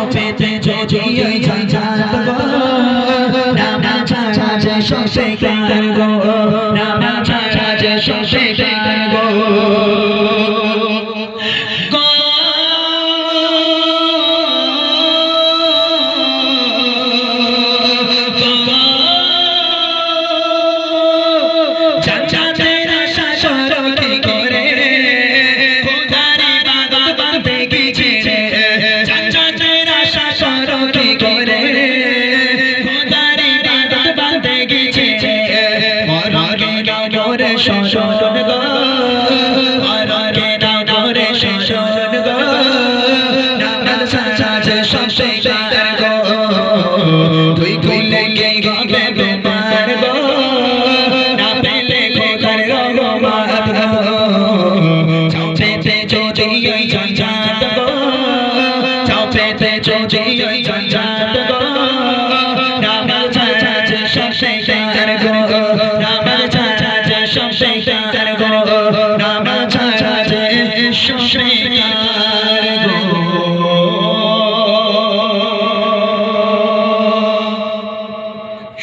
চাপেতে যদি ওই ঝঞ্ঝাট গো নামা ছাড়া যে সবে কার গো নামা ছাড়া যে সবে কার গো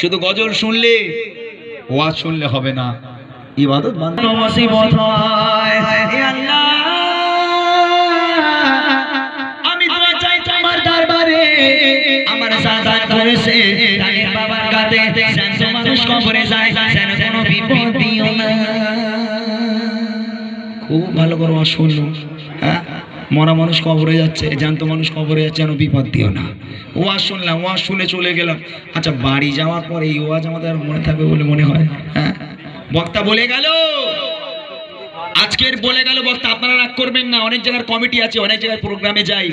শুধু গজল শুনলে ওয়াজ শুনলে হবে না ইবাদত বান্দা মুসিবত হয় হে আল্লাহ আমি দোয়া চাই তোমার দরবারে আমার সাদাত করেছে তাদের বাবার কাছে যেন মানুষ কবরে যায় যেন কোনো বিপদ দিও না খুব ভালো করে ওয়াজ শুনলো হ্যাঁ মরা মানুষ কবরে যাচ্ছে জ্যান্ত মানুষ কবরে যাচ্ছে যেন বিপদ দিও না ওয়াজ শুনলাম ওয়াজ শুনে চলে গেলাম আচ্ছা বাড়ি যাওয়ার পর এই ওয়াজ আমাদের আর মনে থাকবে বলে মনে হয় হ্যাঁ বক্তা বলে গেল আজকের বলে গেল বক্তা আপনারা রাগ করবেন না অনেক জায়গার কমিটি আছে অনেক জায়গায় প্রোগ্রামে যাই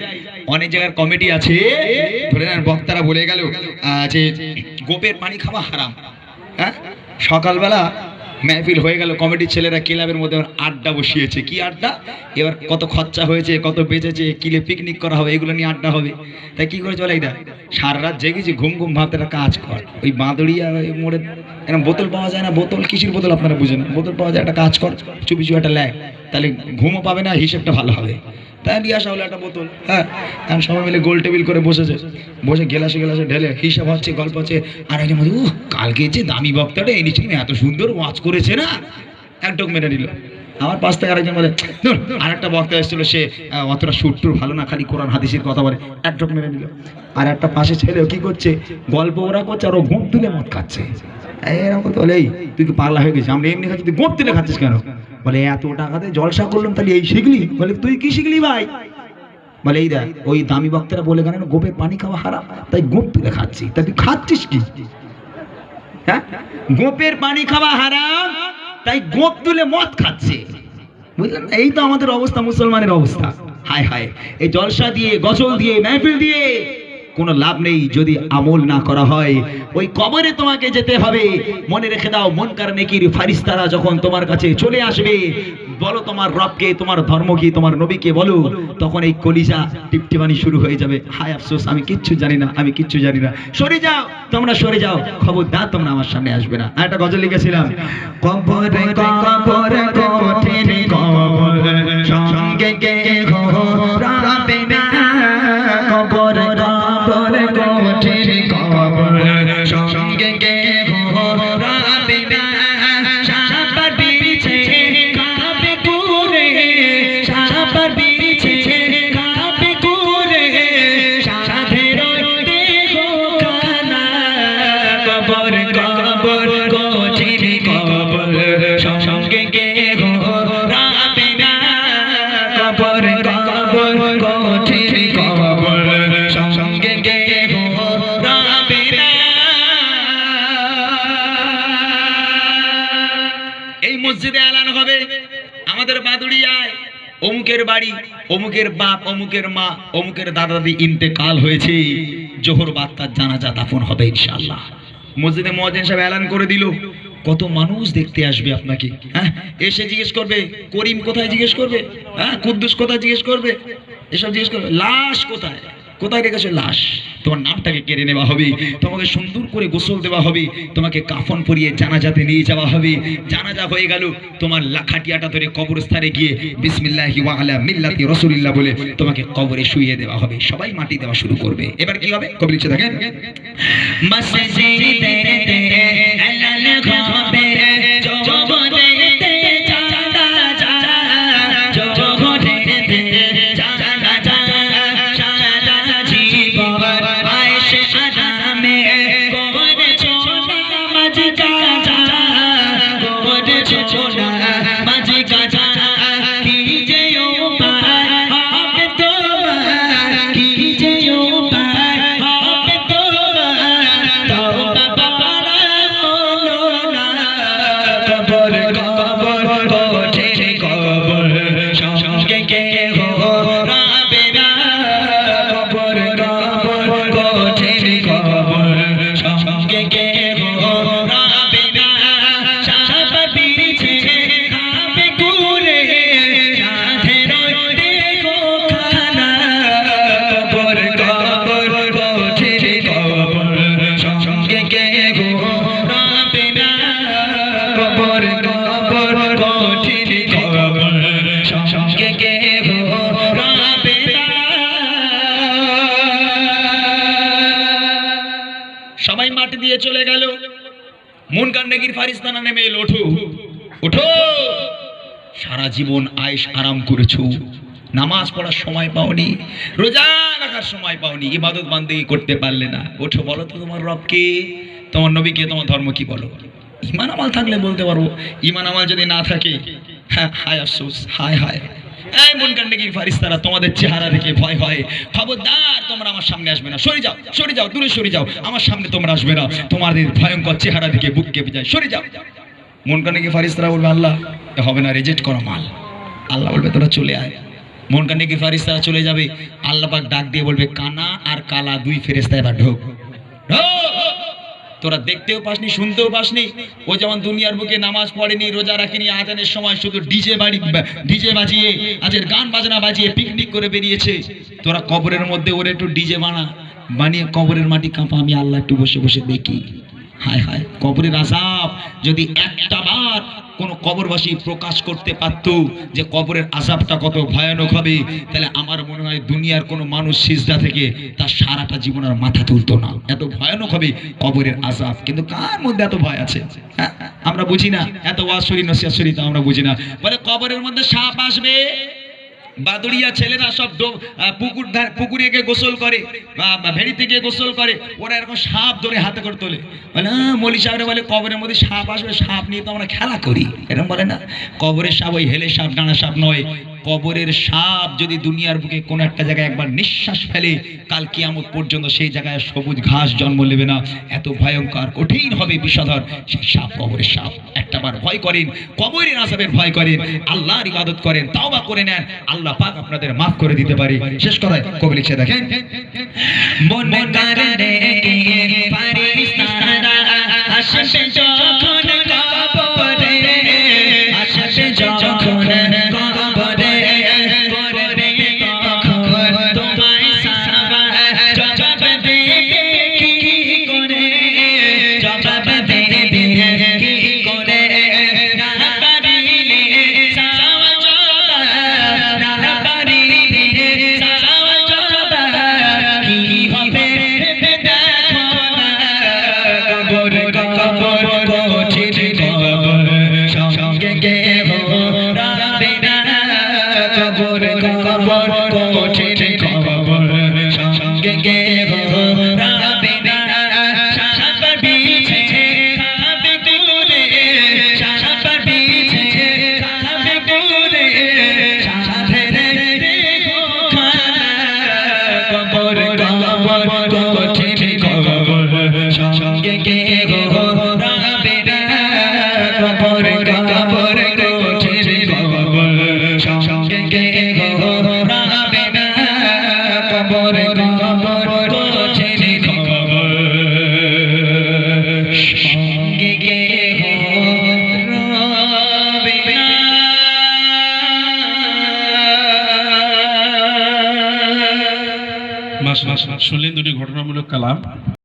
অনেক জায়গার কমিটি আছে ধরে নেন বক্তারা বলে গেল যে গোপের পানি খাওয়া হারাম হ্যাঁ সকালবেলা মেহফিল হয়ে গেল কমিটির ছেলেরা ক্লাবের মধ্যে আড্ডা বসিয়েছে কি আড্ডা এবার কত খরচা হয়েছে কত বেঁচেছে কিলে পিকনিক করা হবে এগুলো নিয়ে আড্ডা হবে তাই কি করে চলে এটা সারা রাত জেগেছি ঘুম ঘুম ভাবতে একটা কাজ কর ওই বাঁদড়িয়া মোড়ে এরকম বোতল পাওয়া যায় না বোতল কিসের বোতল আপনারা বুঝেন না বোতল পাওয়া যায় একটা কাজ কর চুপি চুপি একটা ল্যাগ তাহলে ঘুমও পাবে না হিসেবটা ভালো হবে তাই নিয়ে আসা হলো একটা বোতল হ্যাঁ কারণ সবাই মিলে গোল টেবিল করে বসেছে বসে গেলাসে গেলাসে ঢেলে হিসাব হচ্ছে গল্প হচ্ছে আর একজন বলছে কালকে যে দামি বক্তাটা এনেছি এত সুন্দর ওয়াজ করেছে না এক ডোক মেরে নিল আমার পাশ থেকে আরেকজন বলে আর একটা বক্তা এসেছিল সে অতটা সুরটুর ভালো না খালি কোরআন হাদিসের কথা বলে এক ডোক মেরে নিল আর একটা পাশে ছেলেও কি করছে গল্প ওরা করছে আর ও ঘুম তুলে মদ খাচ্ছে এরকম বলে এই তুই কি পাগলা হয়ে গেছিস আমরা এমনি খাচ্ছি তুই ঘুম তুলে খাচ্ছিস কেন বলে এত টাকাতে জলসা করলাম তাহলে এই শিখলি বলে তুই কি শিখলি ভাই বলে এই দেখ ওই দামি বক্তারা বলে গেলেন গোপের পানি খাওয়া হারাম তাই গোপ তুলে খাচ্ছি তা তুই খাচ্ছিস কি হ্যাঁ গোপের পানি খাওয়া হারাম তাই গোপ তুলে মদ খাচ্ছে বুঝলেন এই তো আমাদের অবস্থা মুসলমানের অবস্থা হায় হায় এই জলসা দিয়ে গজল দিয়ে মেহফিল দিয়ে কোনো লাভ নেই যদি আমল না করা হয় ওই কবরে তোমাকে যেতে হবে মনে রেখে দাও মুনকার নেকির ফারিস্তারা যখন তোমার কাছে চলে আসবে বলো তোমার রবকে তোমার ধর্ম কি তোমার নবীকে বলো তখন এই কলিজা টিপটিপানি শুরু হয়ে যাবে হায় আফসোস আমি কিচ্ছু জানি না আমি কিচ্ছু জানি না সরে যাও তোমরা সরে যাও খবরদার তোমরা আমার সামনে আসবে না একটা গজল লিখেছিলাম কবরে কবরে কঠিন কবরে সঙ্গে কে রাবে না কবরে কবরে কঠিন কবরে সঙ্গে কে রাবে না সাপার বিছে কাবে করে সাপার বিছে কাবে করে সাধের দেখো কানা কবর কবর কঠিন কবর সঙ্গে কে রাবে না কবর কবর কঠিন কবর সঙ্গে কে রাবে না এই মসজিদে এলান হবে আমাদের বাদুড়িয়ায় অমুকের বাড়ি অমুকের বাপ অমুকের মা অমুকের দাদা দাদি ইন্তেকাল হয়েছে জোহর বাদ তার জানাজা দাফন হবে ইনশাআল্লাহ মসজিদে মুয়াজ্জিন সাহেব এলান করে দিল কত মানুষ দেখতে আসবে আপনাকে হ্যাঁ এসে জিজ্ঞেস করবে করিম কোথায় জিজ্ঞেস করবে হ্যাঁ কুদ্দুস কোথায় জিজ্ঞেস করবে এসব জিজ্ঞেস করবে লাশ কোথায় কোথায় রেখেছে লাশ তোমার নামটাকে কেড়ে নেওয়া হবে, তোমাকে সুন্দর করে গোসল দেওয়া হবে, তোমাকে কাফন পরিয়ে জানাজাতে নিয়ে যাওয়া হবে। জানাজা হয়ে গেল, তোমার লাখাটিয়াটা ধরে কবরস্থানে গিয়ে বিসমিল্লাহি ওয়া আলা মিল্লাতি রাসূলিল্লাহ বলে তোমাকে কবরে শুইয়ে দেওয়া হবে। সবাই মাটি দেওয়া শুরু করবে। এবার কি হবে কবি লিখছে দেখেন, মসজিদে আলাল খাবে জবরেতে জানাজা জবরেতে জানাজা সারা জীবন আয়েশে আরামে করেছো নামাজ কাজা করেছো নামাজ কাজা কি যে উপায় হবে তোমার, কি যে উপায় হবে তোমার, তওবা করা হলো না। কবর কবর কঠিন কবর সঙ্গে কেহ রাবে না, কবর কবর কঠিন কবর সঙ্গে কেহ রাবে না। সাপ বিছে খাবে কুরে সাধের দেখো খানা, কবর কবর কঠিন কবর সঙ্গে কেহ রাবে না, কবর কবর কঠিন কবর সঙ্গে কেহ রাবে না। সবাই মাটি দিয়ে চলে গেল। মুনকার নেকির ফারিস্তানা নেমে এলো, ওঠো ওঠো, সারা জীবন আয়েশ আরাম করেছো, নামাজ পড়ার সময় পাওনি, রোজা রাখার সময় পাওনি, ইবাদত বান্দেগি করতে পারলে না। ওঠো, বলো তো তোমার রবকে, তোমার নবীকে, তোমার ধর্ম কি বলো। ঈমান আমল থাকলে বলতে পারবো, ঈমান আমল যদি না থাকে, হ্যাঁ হায় আফসোস, হায় হায়। এই মুনকার নেকির ফারিস্তারা, তোমাদের চেহারা দেখে ভয় হয়, খবরদার তোমরা আমার সামনে আসবে না, সরে যাও, সরে যাও, দূরে সরে যাও, আমার সামনে তোমরা আসবে না, তোমাদের ভয়ঙ্কর চেহারা দেখে বুক কেঁপে যায়, সরে যাও। মুনকার নেকির ফারিস্তারা বলবে আল্লাহ এ হবে না, রিজেক্ট করো মাল। আল্লাহ বলবে তোরা চলে আয়। মুনকার নেকির ফারিস্তারা চলে যাবে, আল্লাহ পাক ডাক দিয়ে বলবে কানা আর কালা দুই ফেরেশতা এবার ঢোক। তোরা দেখতেও পাসনি, শুনতেও পাসনি, ও যেমন দুনিয়ার বুকে নামাজ পড়েনি, রোজা রাখেনি, আজানের সময় শুধু ডিজে বাজিয়ে, আজের গান বাজনা বাজিয়ে পিকনিক করে বেরিয়েছে। তোরা কবরের মধ্যে ওর একটু ডিজে বানিয়ে কবরের মাটি কাঁপা, আমি আল্লাহ একটু বসে বসে দেখি। হায় হায়, কবরের আযাব যদি একটা বার কোন কবরবাসী প্রকাশ করতে পারত যে কবরের আযাবটা কত ভয়ানক হবে, তাহলে আমার মনে হয় দুনিয়ার কোনো মানুষ সিজদা থেকে তার সারাটা জীবন আর মাথা তুলতো না। এত ভয়ানক হবে কবরের আযাব। কিন্তু কার মধ্যে এত ভয় আছে আমরা বুঝি না, এত ওয়াজ শরীফ নসিহত শরীফ আমরা বুঝি না। বলে কবরের মধ্যে সাপ আসবে, বাদুড়িয়া ছেলেরা সব পুকুরে গিয়ে গোসল করে, ভেড়িতে গিয়ে গোসল করে, ওরা এরকম সাপ ধরে হাতে করে তোলে। বলে মৌলী সাহেবরা বলে কবরের মধ্যে সাপ আসবে, সাপ নিয়ে তো আমরা খেলা করি, এরকম বলে না। কবরের সাপ ওই হেলে সাপ, ডানা সাপ নয়। কবরের সাপ যদি দুনিয়ার বুকে কোনো একটা জায়গায় একবার নিঃশ্বাস ফেলে, কাল কিয়ামত পর্যন্ত সেই জায়গায় সবুজ ঘাস জন্ম নেবে না। এত ভয়ঙ্কর কঠিন হবে বিষধর সেই সাপ, কবরের সাপ। একটাবার ভয় করেন, কবরের আযাবের ভয় করেন, আল্লাহর ইবাদত করেন, তাওবা করে নেন, আল্লাহ পাক আপনাদের মাফ করে দিতে পারে। শেষ কথায় কবি লিখছে দেখেন, মনে কারণে ফারিস্তারা আসবে যখন কবরে, আসবে যখন কবরে, পড়বে তখন তোমায় সাবা, জবাব দেবে কি করে, জবাব দেবে কি করে, না পারিলে চাওয়া জবাব, না পারিলে চাওয়া জবাব, কি হবে দেখো না। কবর কবর কঠিন কবর সঙ্গে কেহ রাবে না, কবর কবর কঠিন কবর সঙ্গে কেহ রাবে না। সাপ বিছে খাবে কুরে, সাপ বিছে খাবে কুরে, সাধের দেখো খানা, কবর কবর কঠিন কবর সঙ্গে কেহ রাবে না, কবর কবর কঠিন কবর সঙ্গে কেহ রাবে না, কবর কবর কঠিন কবর সঙ্গে কেহ রাবে না। মাশাআল্লাহ। শুনলেন দুটি ঘটনামূলক কালাম।